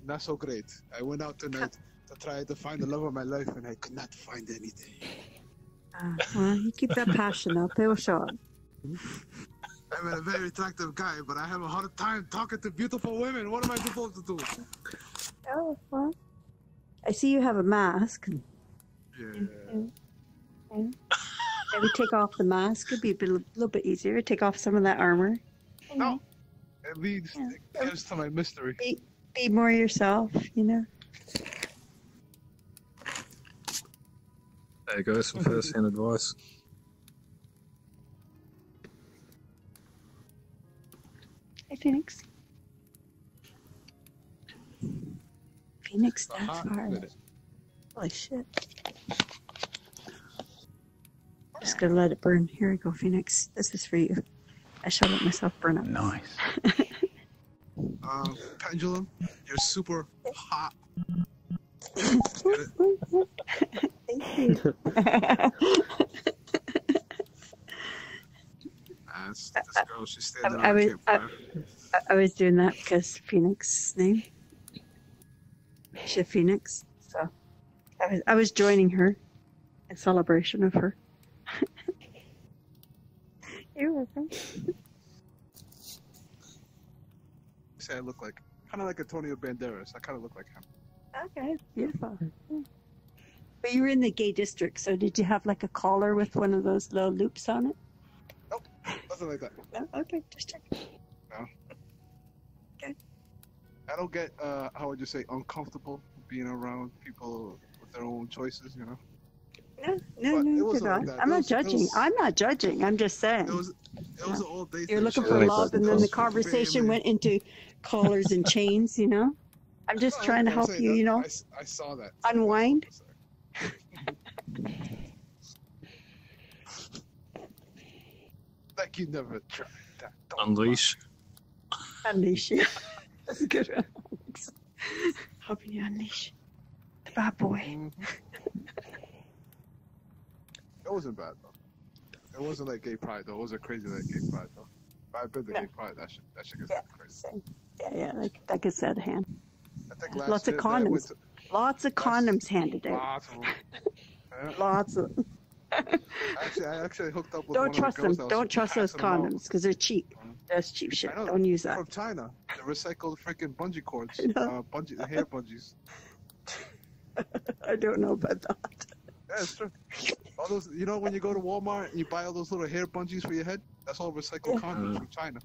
not so great. I went out tonight to try to find the love of my life, and I could not find anything. Well, you keep that passion up. It will show up. I'm a very attractive guy, but I have a hard time talking to beautiful women. What am I supposed to do? Oh, well. I see you have a mask. Yeah. Maybe take off the mask. It'd be a little bit easier. Take off some of that armor. No. It leads to my mystery. Be more yourself, you know? There you go, some first-hand advice. Hey, Phoenix. Phoenix, that's hard. Holy shit. I'm just gonna let it burn. Here we go, Phoenix. This is for you. I shall let myself burn up. Nice. Pendulum, you're super hot. Thank you. This girl, she's standing on a campfire. I was doing that because Phoenix's name. She's Phoenix, so I was joining her in celebration of her. You're welcome. Say I look like kind of like Antonio Banderas. I kind of look like him. Okay, beautiful. But you were in the gay district, so did you have like a collar with one of those little loops on it? Nope, nothing like that. No? Okay, just checking. No. Okay. I don't get, how would you say, uncomfortable being around people with their own choices, you know? No, you're not. Like I'm not judging. I'm not judging. I'm just saying. It was an all day thing. You're looking for love, and then the conversation went into collars and chains, you know? I'm just trying to help you, you know? I saw that. Unwind. Like you never tried that. Unleash. Unleash, yeah. That's a good one. Helping you unleash the bad boy. Mm-hmm. It wasn't bad though. It wasn't like gay pride though. It wasn't crazy like gay pride though. If I've been to gay pride, that shit gets crazy. Yeah, that gets out of hand. I think Lots of condoms. Lots of condoms handed out. Lots of them. Yeah. Lots of them. I actually hooked up with Don't one trust of the girls them. that was Don't trust those passing them out. condoms because they're cheap. That's cheap shit. I know, Don't use that. From China, the recycled freaking bungee cords, No. hair bungees. I don't know about that. Yeah, it's true. All those, you know, when you go to Walmart and you buy all those little hair bungees for your head, that's all recycled condoms from China.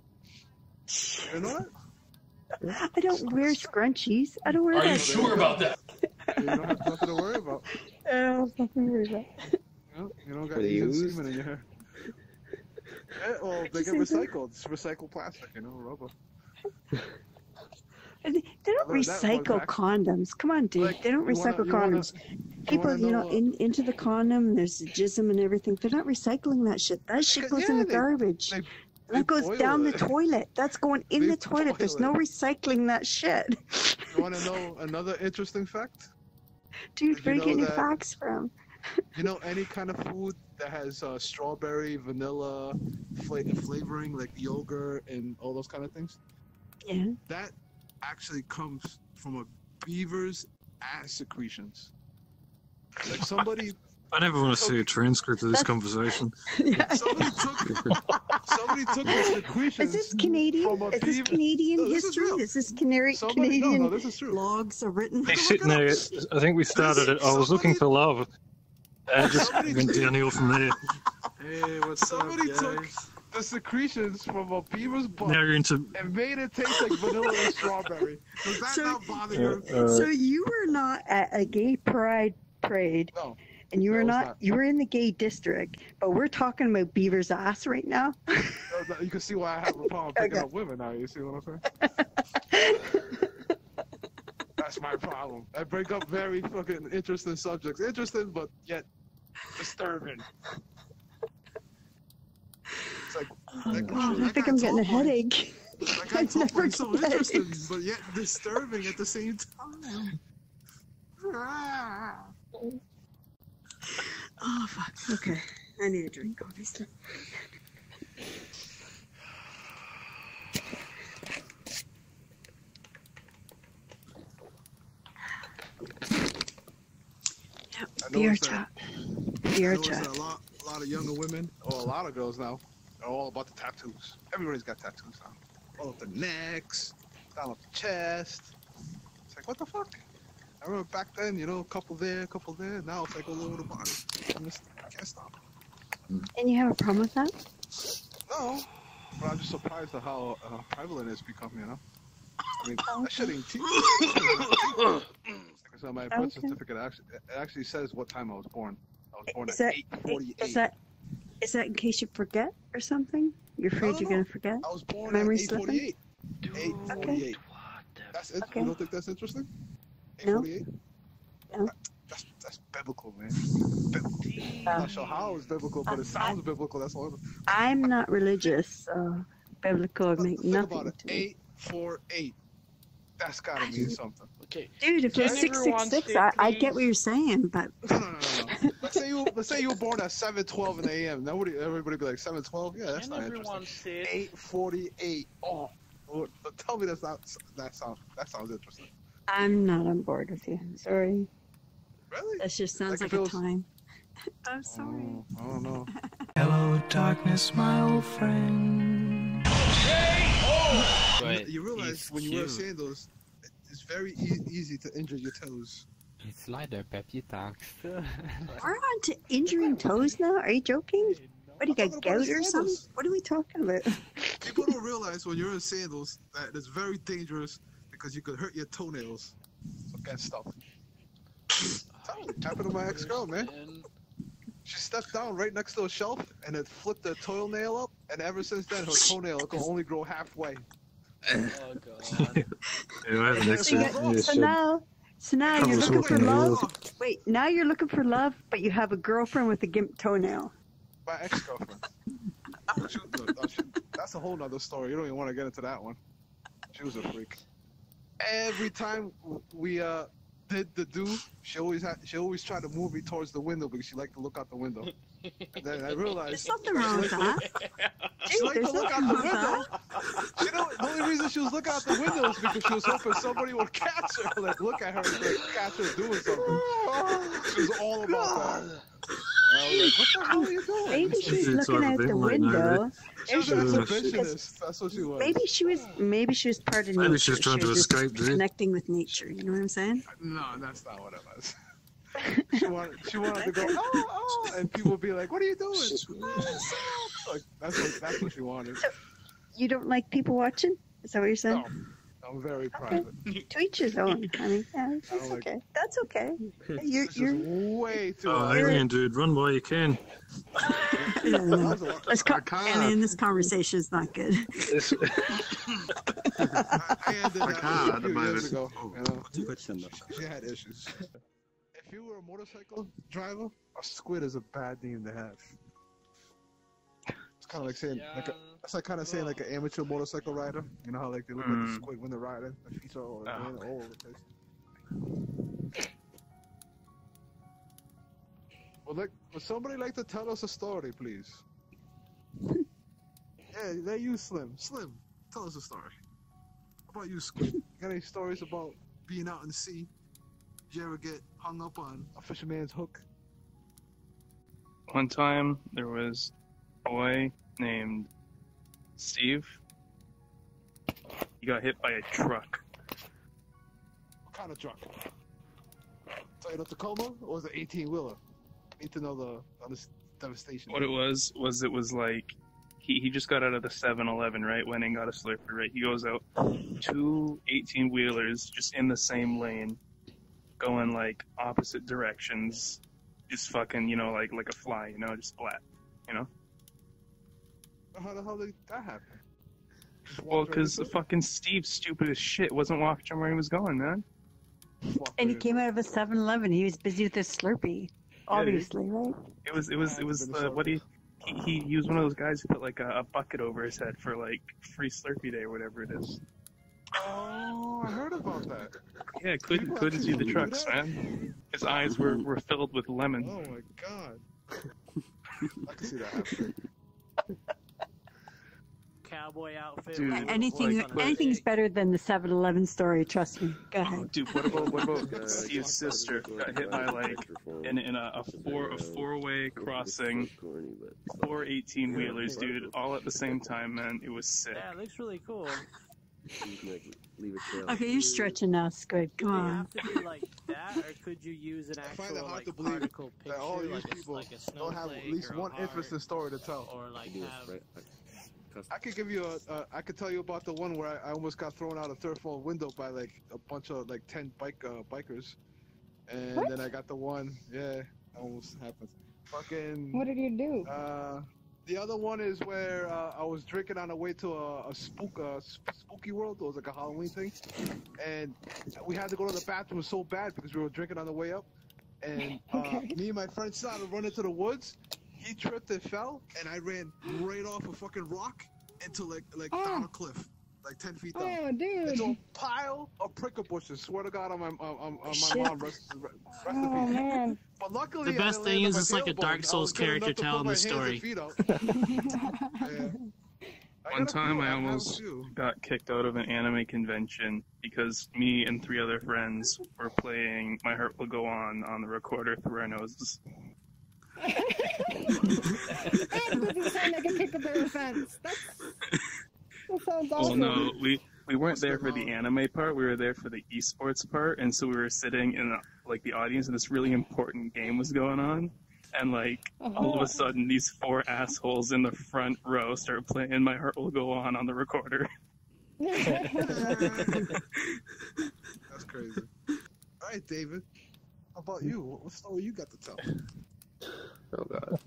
You know that? I don't wear scrunchies. I don't wear that. Are you sure about that? You don't have nothing to worry about. I don't have nothing to worry about. You don't got even semen in your hair. Yeah, well, they get recycled. It's recycled plastic, you know, rubber. They don't recycle condoms. Come on, dude. They don't recycle condoms. People, you know, into the condom, there's jism and everything. They're not recycling that shit. That shit goes in the garbage. That goes down the toilet. That's going in the toilet. There's no recycling that shit. You want to know another interesting fact? Dude, where are you getting your facts from? You know, any kind of food that has strawberry, vanilla flavoring, like yogurt and all those kind of things? Yeah. That actually comes from a beaver's ass secretions. Like somebody... I never want to see a transcript of this conversation. Somebody took the secretions. Is this Canadian? Is this Canadian history? Is this Canadian no, this is true. logs are written? He's sitting there. I think we started it. I was looking for love. And it just went downhill from there. Hey, what's up, guys? Took the secretions from a beaver's butt Now you're into... and made it taste like vanilla and strawberry. Does that not bother you? So you were not at a gay pride parade. No. And you were not. You were in the gay district, but we're talking about beaver's ass right now. You can see why I have a problem picking up women now. You see what I'm saying? That's my problem. I break up very fucking interesting subjects. Interesting, but yet disturbing. It's like I think I'm getting a headache. Like I told you, it's so interesting, but yet disturbing at the same time. Oh, fuck. Okay. I need a drink, obviously. VRChat. VRChat. A lot of younger women, or a lot of girls now, are all about the tattoos. Everybody's got tattoos now. All up the necks, down up the chest. It's like, what the fuck? I remember back then, you know, a couple there, a couple there. Now it's like all over the body. I can't stop. And you have a problem with that? No, but I'm just surprised at how prevalent it's become, you know? I mean, that shit ain't cheap. So my birth certificate actually says what time I was born. I was born at 8:48. Is that in case you forget or something? You're afraid you're going to forget? I was born at 8:48. 8:48. Okay. That's it? Okay. You don't think that's interesting? 8:48? No. That's biblical, man. Biblical. I'm not sure how it's biblical, but it sounds biblical. That's all. I'm not religious, so biblical would make nothing about it. to me. 8:48. That's gotta mean something. Okay. Dude, if it was 666, I get what you're saying, but no. Let's say you were born at 7:12 in the a.m. Everybody be like 7:12. Yeah, that's not interesting. 8:48. Oh, tell me that sounds interesting. I'm not on board with you. Sorry. Really? That just sounds like a time. I'm sorry. I don't know. Hello, darkness, my old friend. You realize when you wear sandals, it's very easy to injure your toes. It's like the papier tax. We're on to injuring toes now? Are you joking? What, you got gout or something? What are we talking about? People don't realize when you're in sandals that it's very dangerous because you could hurt your toenails. So get stuff. Happened to my ex-girl, man. She stepped down right next to a shelf and it flipped her toenail up, and ever since then her toenail can only grow halfway. Oh god. So now you're looking for love. Wait, now you're looking for love, but you have a girlfriend with a gimp toenail. My ex-girlfriend. That's a whole nother story. You don't even want to get into that one. She was a freak. Every time we did the do, she always tried to move me towards the window because she liked to look out the window. And then I realized there's something wrong with that. She liked to look out the window. The only reason she was looking out the window is because she was hoping somebody would catch her, like look at her and like, catch her doing something. She was all about that. I was like, what the hell are you doing? Maybe she's looking out the window. She was an exhibitionist. That's what she was. Maybe she was part of nature. Maybe she was trying to escape, connecting with nature. You know what I'm saying? No, that's not what it was. She wanted to go, oh, and people would be like, what are you doing? Like, that's what she wanted. So, you don't like people watching? Is that what you're saying? No, I'm very private. To each his own. I mean, yeah, that's okay. That's okay. You're way too. Oh, alien dude, run while you can. No. This conversation is not good. I ended that a few years ago. You know? She had issues. If you were a motorcycle driver, a squid is a bad name to have. It's kind of like saying, it's like kind of saying like an amateur motorcycle rider. You know how like they look like a squid when they're riding. Their feet are all over the place. Would somebody like to tell us a story, please? Yeah, they use Slim. Slim, tell us a story. How about you, Squid? You got any stories about being out in the sea? Did you ever get hung up on a fisherman's hook? One time, there was a boy named Steve. He got hit by a truck. What kind of truck? Toyota Tacoma, or was it 18-wheeler? Need to know the devastation. What it was like, he just got out of the 7-Eleven, right? Went and got a Slurpee, right? He goes out, 2 18-wheelers just in the same lane, going like opposite directions, just fucking, you know, like a fly, you know, just flat, you know? How the hell did that happen? Well, because the fucking Steve, stupid as shit, wasn't watching where he was going, man. And he came out of a 7-Eleven. He was busy with his Slurpee, obviously, right? It was what he used one of those guys who put like a bucket over his head for like free Slurpee day or whatever it is. Oh, I heard about that. Yeah, couldn't see the trucks, man. His eyes were filled with lemon. Oh my god. I can see that happening. cowboy outfit. Dude, anything's better than the 7-Eleven story. Trust me. Go ahead. Oh, dude, what about Steve's sister got hit by like in a four-way crossing, 4 18-wheelers, dude, all at the same time, man. It was sick. Yeah, it looks really cool. Okay, you're stretching now, Squid. Come on. Have to be like that, or could you use an actual like particle picture, that all these like people a don't have at least one interesting story to tell. Or like have. I could give you I could tell you about the one where I almost got thrown out a third floor window by like a bunch of like 10 bikers, and then I got the one. Yeah, that almost happened. Fucking. What did you do? The other one is where I was drinking on the way to a spooky world. It was like a Halloween thing, and we had to go to the bathroom so bad because we were drinking on the way up. And me and my friend started running to the woods. He tripped and fell, and I ran right off a fucking rock into like down a cliff, like 10 feet down. Oh, dude! It's a pile of prickle bushes. Swear to God, on my mom. Rest oh man! But luckily, the best thing is it's like a Dark Souls character telling the story. One time I almost got kicked out of an anime convention because me and 3 other friends were playing My Heart Will Go On the recorder through our noses. That doesn't sound like a kickable offense. That sounds awesome. Well, no, we weren't there for the anime part. We were there for the esports part, and so we were sitting in the audience, and this really important game was going on. And all of a sudden, these 4 assholes in the front row start playing "My Heart Will Go On" the recorder. That's crazy. All right, David. How about you? What story you got to tell? Oh God.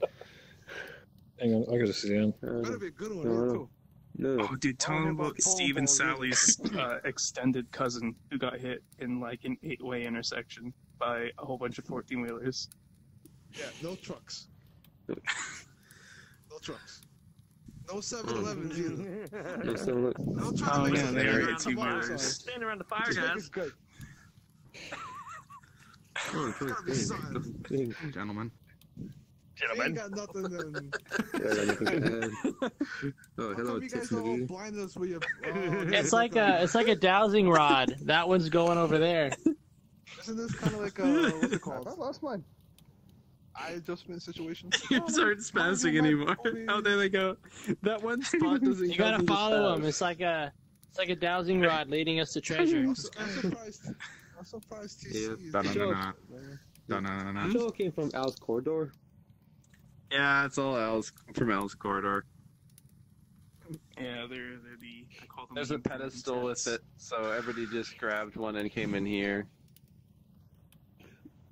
Hang on, I gotta sit down. Better be a good one here too. No. Oh, dude, tell him about Steve and Sally's extended cousin who got hit in an 8-way intersection by a whole bunch of 14-wheelers. Yeah, no trucks. No trucks. No 7-Elevens either. No 7-Elevens. No trucks. Oh yeah, they are 2-wheelers. Standing around the fire, guys. Gentlemen. Ain't got nothing then. Oh, hello, you guys all blind us with your, It's like a dowsing rod. That one's going over there. Isn't this kind of like what's it called? I lost mine. Eye adjustment situation. You aren't spazzing anymore. Oh, there they go. That one spot doesn't. You gotta follow them. It's like a dowsing rod leading us to treasure. I'm surprised. I'm surprised TC. You all came from Al's corridor. Yeah, it's all Al's from Al's corridor. Yeah, they're the. I call them. There's a pedestal with it, so everybody just grabbed one and came in here.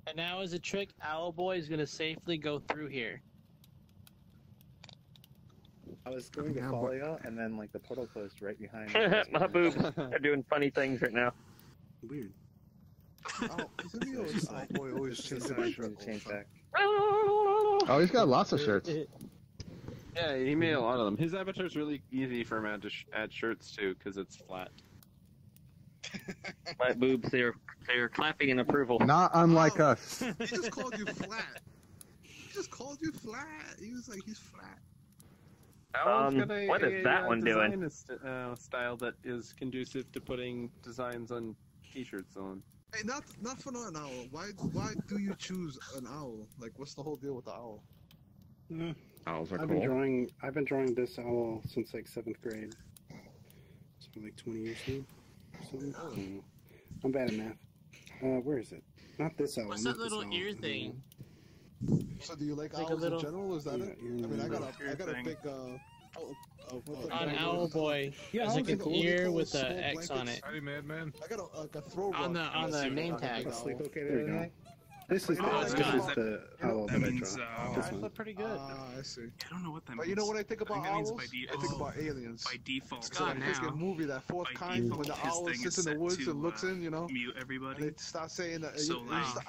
And now, as a trick, OWLBOY is gonna safely go through here. I was going to follow you, and then the portal closed right behind. My boobs are doing funny things right now. Weird. OWLBOY always change back. Oh, he's got lots of shirts. Yeah, he made a lot of them. His avatar's really easy for him to add shirts to because it's flat. My boobs, they're clapping in approval. Not unlike us. He just called you flat. He just called you flat. He was like, he's flat. What is that one doing? Style that is conducive to putting designs on T-shirts on. Hey, not for an owl. Why do you choose an owl? What's the whole deal with the owl? Owls are I've cool. been drawing this owl since 7th grade. So 20 years now. So, I'm bad at math. Where is it? Not this owl. What's that little ear thing? So do you like owls in general? Is that it? I mean, I got a big on OWLBOY, there's an ear with an X on it. Howdy, Madman. I got a throw rug. On the name tag. Sleep okay there tonight? This is the owl that I draw. That's pretty good. I see. I don't know what that means. But you know what I think about owls? I think about aliens. By default. It's like a movie, that fourth kind, when the owl sits in the woods and looks in, mute everybody. And they start saying that it's the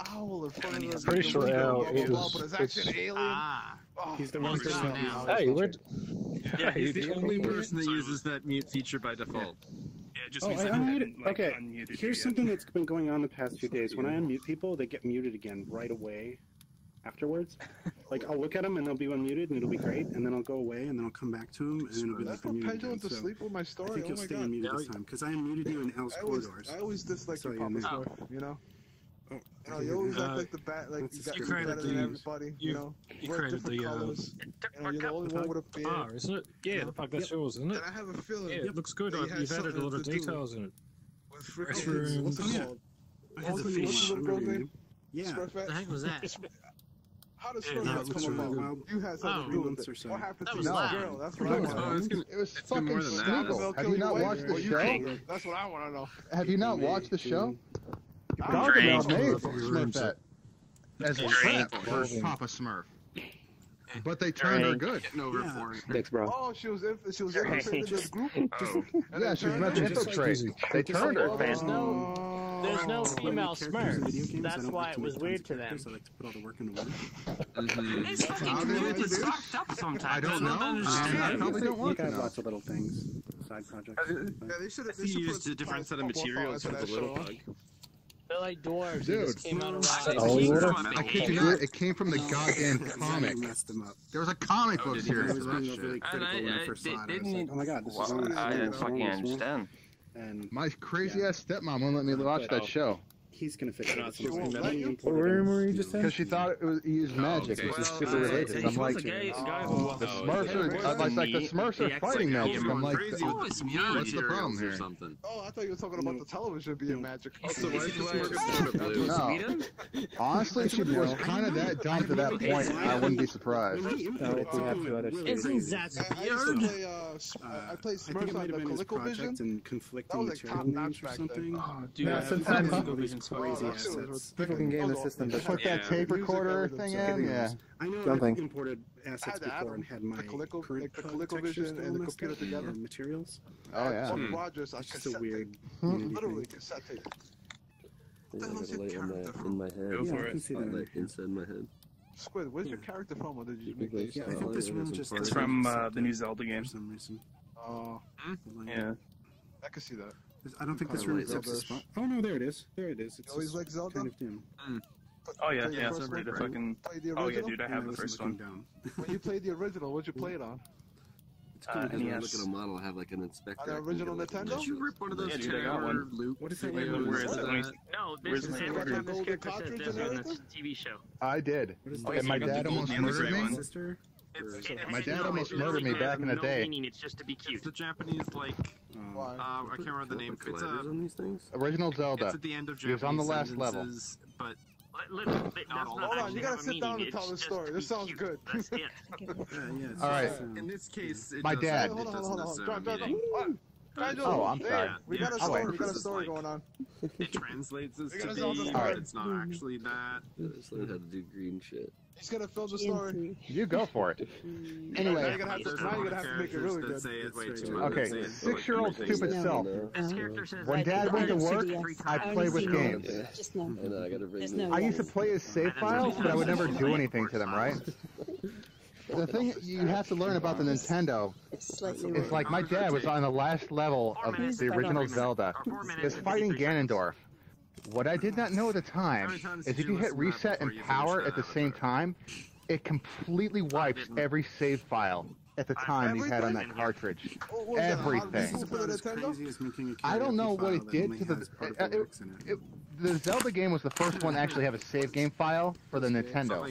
owl in front of us. Pretty sure Al but it's actually an alien. He's the one person. Hey, we're... Yeah, he's the only person that uses that mute feature by default. Yeah, it just means that I hadn't, Here's something that's been going on the past few days. When I unmute people, they get muted again right away. afterwards. Like, I'll look at them and they'll be unmuted and it'll be great, and then I'll go away and then I'll come back to them and then it'll be like unmuted. Pendulum to sleep with my story. I think you'll stay unmuted this time because I unmuted you in Al's corridors. I always dislike your Papa Smurf, you know. You know, you always act like the bat, like you got better than everybody. You know, you created the. Colors, you know, you're the only one with a beard. Ah, isn't it? Yeah, the fuck, that's yours, isn't it? And I have a feeling. Yeah, it looks good. You've added a lot of details in it. Restroom. What's it called? What's the little girl's name? Yeah. What the heck was that? How does Smurfette come about? You had something to do with it. What happened to your girl? That's what I want to know. It was fucking Smeagol. Have you not watched the show? That's what I want to know. Have you not watched the show? Gargamel made Smurfette as a trap for Papa Smurf. But they turned her good. Thanks, bro. Oh, she was infiltrated in this group? Yeah, she was meant to infiltrate. They turned her. There's no female Smurfs. That's why it was weird to them. I like to put all the work into one. It's fucking weird to sucked up sometimes. I don't know. I probably don't want to know. Lots of little things, side projects. Yeah, they should have used a different set of materials for the little bug. They're like dwarves. Dude, Just came out of I kid you not, it came from the goddamn comic. There was a comic book series for that shit. Oh my god, this is I didn't fucking understand. And my crazy ass stepmom won't let me watch that show. He's gonna fix it. What were you just saying? Because she thought it was used magic, which is super related. I'm like, the Smurfs are fighting magic. I'm like, what's the problem here? Oh, I thought you were talking about the television being magic. No. Honestly, she was kind of that dumb to that point. I wouldn't be surprised. Isn't that weird? I played Smurfs on the ColecoVision. And conflicting materials or something. Sometimes crazy assets. People can game the system. Just put that tape recorder thing in, yeah. I know I've imported assets before and had my current ColecoVision and the computer together. Materials. Oh yeah. Rogers, I just a weird. Literally cassette tape. I got a light in my head. Go for it. Light inside my head. Squid, where's your character from, or did you make this? Yeah, I think this room just. It's from the new Zelda game. For some reason. Oh. Yeah. I can see that. I don't think this room accepts the spot. Oh no, there it is. There it is. It's always like Zelda. Kind of dim. Oh yeah, yeah. The fucking. Oh yeah, dude, I have the first one. When you played the original, what'd you play it on? It's cool because when I look at a model, I have like an inspector. On the original Nintendo? Did you rip one of those one. loop? What is that? Where is it? No, this is this character says this on this TV show. I did. And my dad almost murdered me. My dad almost murdered me back in the day. It's just to be cute. It's the Japanese, like, I can't remember the name. It's on these things? Original Zelda. It's at the end of He was on the last level. But hold on, you gotta sit down and tell the story. This sounds good. That's it. All right. In this case, my dad. Hold on. Oh, I'm sorry. We got a story going on. It translates as to be, but it's not actually that. Just learn how to do green shit. He's gonna film the story. You go for it. Anyway. Now you're gonna have to make it really good. Okay, 6-year-old stupid self. When Dad went to work, I played with games. I used to play his save files, but I would never do anything to them, right? The thing you have to learn about the Nintendo is like my dad was on the last level of the original Zelda. Is fighting Ganondorf. What I did not know at the time is if you hit reset and power at the same time, it completely wipes every save file at the time you had on that cartridge. Everything. I don't know what it did to the... The Zelda game was the first one to actually have a save game file for the Nintendo.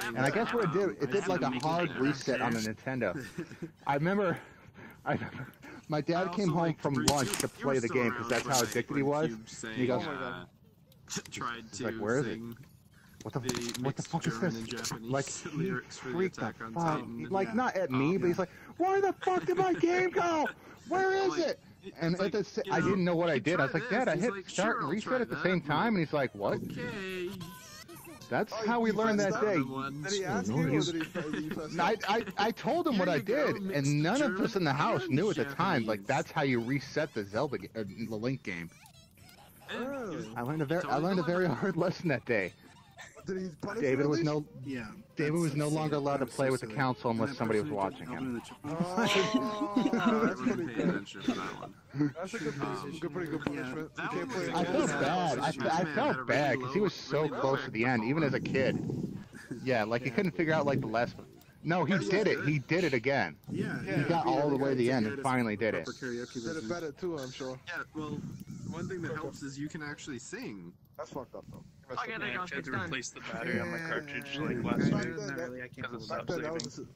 And I guess what it did like a hard reset on the Nintendo. I remember my dad came home from lunch to play the game because that's how addicted he was. And he goes, he's like, where is it? What the fuck is this? Like, he freaked the fuck. Like, not at me, but he's like, where the fuck did my game go? Where is it? And at the, I didn't know what I did. I was like, Dad, I hit start and reset at the same time. And he's like, what? That's how we learned that day. Did he ask you, or did he I told him what I did, and none of us in the house knew at the time. Like, that's how you reset the Zelda, the Link game. I learned a very hard lesson that day. Did he punish David was no longer allowed to play with the console unless somebody was watching him. That's a pretty good punishment. I felt bad. I felt bad because he was so close to the end, even as a kid. Yeah, like he couldn't figure out like the last one. No, he did it. He did it again. Yeah, he got all the way to the end and finally did it. Did it better too, I'm sure. Yeah, well, one thing that helps is you can actually sing. That's fucked up though. I had to replace the battery on my cartridge like last year because it stopped saving.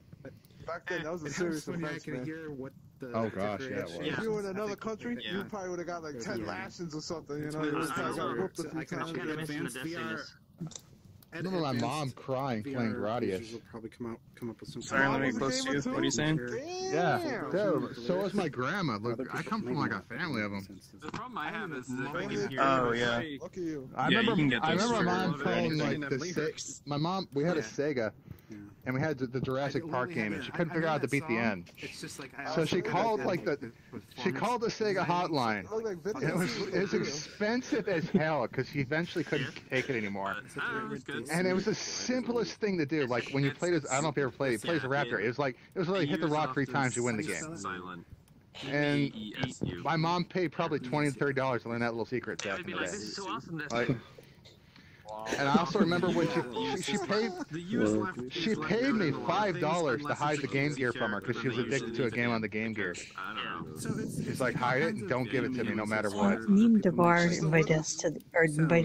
Back then, that was a It serious helps when I offense, can man. hear what the Oh gosh, yeah, it was. If you were in another country, you probably would have got like 10 lashings or something, you know? You would have got whooped a few times. Advanced VR. I remember my mom crying playing Gradius. Will probably come up with some. Sorry, let me close to you. What are you saying? Yeah, dude, so was my grandma. Look, I come from like a family of them. The problem I have is if I can hear. Oh yeah. Look at you. I remember my mom playing like the Sega. My mom, we had a Sega, and we had the Jurassic Park game, and she couldn't figure out how to beat the end. So she called like the Sega hotline. And it was expensive as hell because she eventually couldn't take it anymore. And it was the simplest thing to do. Like when you played as, I don't know if you ever played. It plays a raptor. It was like hit the rock 3 times, you win the game. And my mom paid probably $20 to $30 to learn that little secret back in the day. Like, and I also remember when she paid me $5 to hide the Game Gear from her because she was addicted to a game on the Game Gear. She's like, hide it and don't give it to me no matter what. Neem Devar invited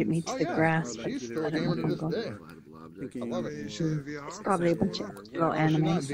me to the grass. She's still a gamer to this day. I love it. It's probably a bunch of little animals.